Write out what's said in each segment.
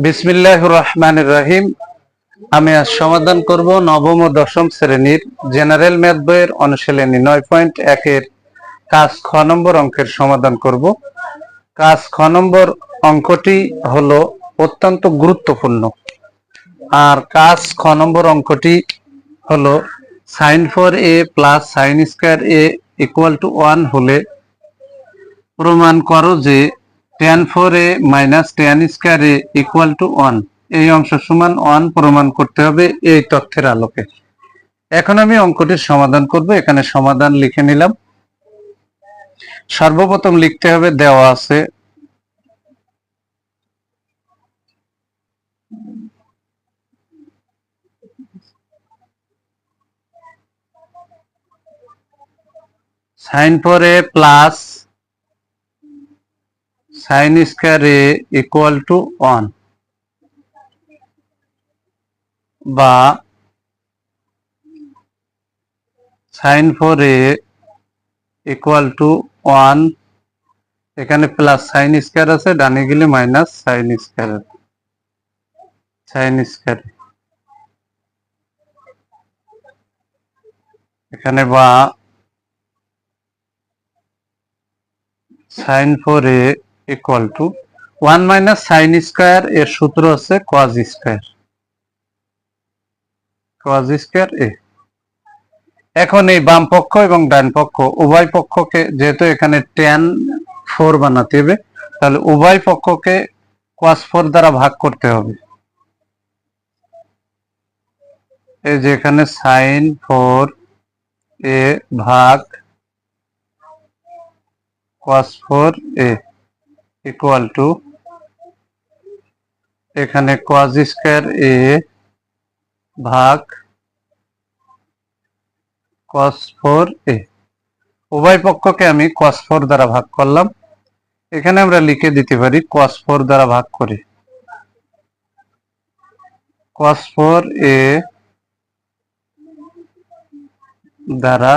বিসমিল্লাহির রহমানির রহিম। আমি আজ সমাধান করব নবম ও দশম শ্রেণীর জেনারেল ম্যাথ বইয়ের অনুশীলনী 9.1 এর কাজ খ নম্বর অঙ্কের সমাধান করব। কাজ খ নম্বর অঙ্কটি হলো অত্যন্ত গুরুত্বপূর্ণ। আর কাজ খ নম্বর অঙ্কটি হলো sin4a plus sin square a equal to 1 হলে প্রমাণ করো যে tan4a minus tan square a equal to 1। এই অংশ সমান 1 প্রমাণ করতে হবে এই তথ্যের আলোকে। এখন আমি অঙ্কটির সমাধান করব। এখানে সমাধান লিখে নিলাম। সর্বপ্রথম লিখতে হবে, দেওয়া আছে sin4a plus sin square a equal to 1 বা sin4a ইকুয়াল টু 1। এখানে প্লাস সাইন স্কয়ার আছে, ডানে গেলে মাইনাস সাইন স্কয়ার, এখানে বা sin4a equal to 1 minus sine square এর সূত্র আছে cos স্কয়ার a। এখন এই বাম পক্ষ এবং ডান পক্ষ উভয় পক্ষকে, যেহেতু এখানে tan 4 বানাতে হবে, তাহলে উভয় পক্ষকে cos 4 দ্বারা ভাগ করতে হবে। এই যে এখানে sin 4a ভাগ cos 4a ইকুয়াল টু এখানে cos স্কয়ার a ভাগ cos 4a। উভয় পক্ষকে আমি cos 4 দ্বারা ভাগ করলাম। এখানে আমরা লিখে দিতে পারি cos 4 দ্বারা ভাগ করে cos 4a দ্বারা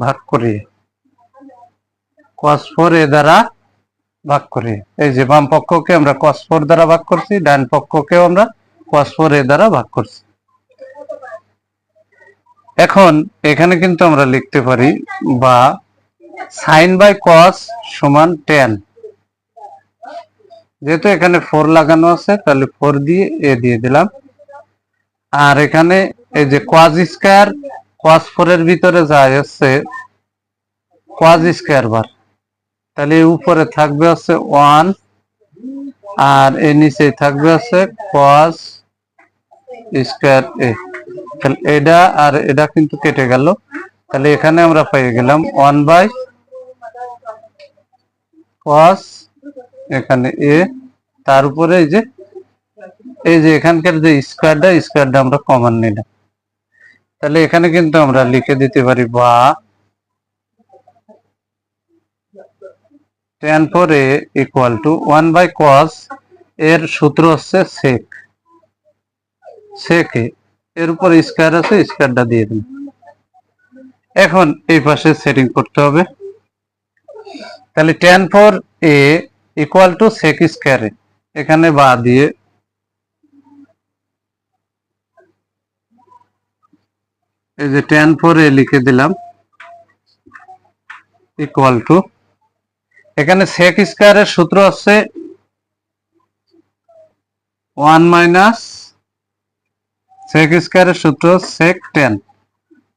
ভাগ করে cos 4a দ্বারা ভাগ করে। এই যে বাম পক্ষকে আমরা cos 4 দ্বারা ভাগ করছি, ডান পক্ষকেও আমরা cos 4a দ্বারা ভাগ করছি। এখন এখানে কিন্তু আমরা লিখতে পারি বা sin বাই cos সমান tan। যেহেতু এখানে 4 লাগানো আছে, তাহলে 4 দিয়ে a দিয়ে দিলাম। আর এখানে এই যে cos স্কয়ার, cos 4 এর ভিতরে যায় হচ্ছে cos স্কয়ার বার, তাহলে উপরে থাকবে হচ্ছে 1 আর এর নিচে থাকবে হচ্ছে cos স্কয়ার a। তাহলে এটা আর এটা কিন্তু কেটে গেল, তাহলে এখানে আমরা পেয়ে গেলাম 1 বাই cos এখানে a, তার উপরে এই যে এখানকার যে স্কয়ারটা আমরা কমন নিলাম। তাহলে এখানে কিন্তু আমরা লিখে দিতে পারি বা tan 4a equal to 1 by cos এর সূত্র হচ্ছে sec a, এর উপর স্কয়ার আছে, স্কয়ারটা দিয়ে দিন। এখন এই পাশে সেটিং করতে হবে। তাহলে tan 4a equal two sec square a, এখানে বা দিয়ে এই যে tan 4a লিখে দিলাম ইকুয়াল টু, এখানে sec স্কয়ারের সূত্র হচ্ছে 1 মাইনাস sec স্কয়ারের সূত্র sec tan।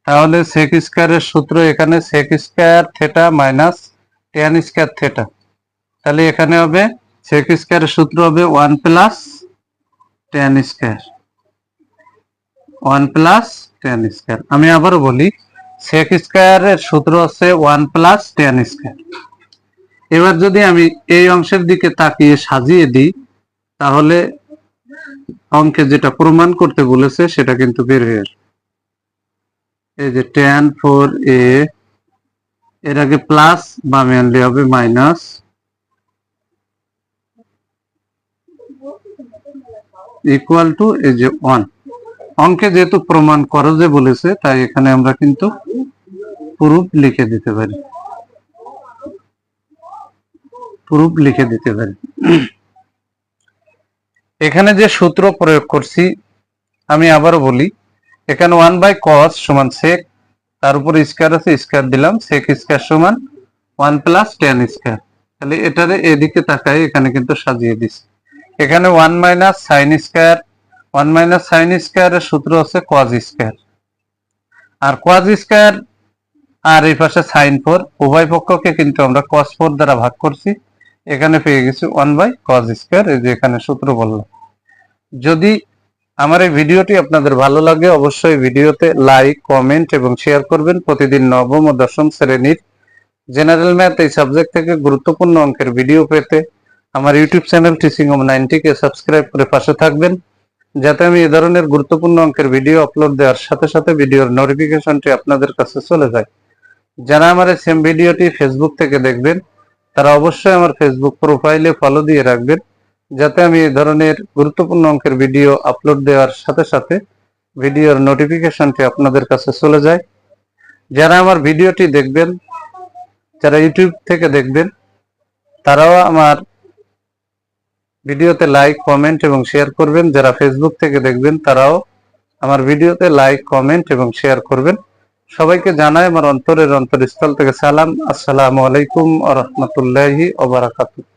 তাহলে sec স্কয়ারের সূত্র এখানে sec square theta minus tan square theta. তাহলে এখানে হবে sec স্কয়ারের সূত্র হবে 1 plus tan square, 1 plus tan square. আমি আবারও বলি, sec স্কয়ারের সূত্র হচ্ছে 1 প্লাস tan স্কয়ার। এবার যদি আমি এই অংশের দিকে তাকিয়ে সাজিয়ে দিই, তাহলে অঙ্কে যেটা প্রমাণ করতে বলেছে সেটা কিন্তু বের হয়ে আসবে। এই যে tan 4a এর আগে প্লাস, বামে আনলে হবে মাইনাস, ইকুয়াল টু এই যে 1। অঙ্কে যেহেতু প্রমাণ করো যে বলেছে, তাই এখানে আমরা কিন্তু প্রুফ লিখে দিতে পারি, প্রুফ লিখে দিতে পারি। এখানে যে সূত্র প্রয়োগ করছি আমি আবারও বলি, এখানে 1/cos সমান sec, তার উপর স্কয়ার আছে, স্কয়ার দিলাম, sec স্কয়ার সমান 1 প্লাস tan স্কয়ার। তাহলে এটারে এদিকে তাকাই, এখানে কিন্তু সাজিয়ে দিছি। এখানে 1 minus sin square, 1 minus sin স্কয়ারের সূত্র হচ্ছে cos স্কয়ার, আর cos স্কয়ার আর এই পাশে sin 4, উভয় পক্ষকে কিন্তু আমরা cos 4 দ্বারা ভাগ করছি, এখানে পেয়ে গেছি 1/cos স্কয়ার। এই যে এখানে সূত্র বললাম। যদি আমার এই ভিডিওটি আপনাদের ভালো লাগে অবশ্যই ভিডিওতে লাইক, কমেন্ট এবং শেয়ার করবেন। প্রতিদিন নবম ও দশম শ্রেণীর জেনারেল ম্যাথ এই সাবজেক্ট থেকে গুরুত্বপূর্ণ অঙ্কের ভিডিও পেতে আমার ইউটিউব চ্যানেল টিচিং হোম 90 কে সাবস্ক্রাইব করে পাশে থাকবেন, যাতে আমি এই ধরনের গুরুত্বপূর্ণ অঙ্কের ভিডিও আপলোড দেওয়ার সাথে সাথে ভিডিওর নোটিফিকেশনটি আপনাদের কাছে চলে যায়। যারা আমার এই সেম ভিডিওটি ফেসবুক থেকে দেখবেন তারা অবশ্যই আমার ফেসবুক প্রোফাইলে ফলো দিয়ে রাখবেন, যাতে আমি এই ধরনের গুরুত্বপূর্ণ অঙ্কের ভিডিও আপলোড দেওয়ার সাথে সাথে ভিডিওর নোটিফিকেশনটি আপনাদের কাছে চলে যায়। যারা আমার ভিডিওটি দেখবেন, যারা ইউটিউব থেকে দেখবেন, তারাও আমার ভিডিওতে লাইক, কমেন্ট এবং শেয়ার করবেন। যারা ফেসবুক থেকে দেখবেন তারাও আমার ভিডিওতে লাইক, কমেন্ট এবং শেয়ার করবেন। সবাইকে জানাই আমার অন্তরের অন্তরস্থল থেকে সালাম। আসসালামু আলাইকুম ওয়া রাহমাতুল্লাহি ওয়া বারাকাতুহু।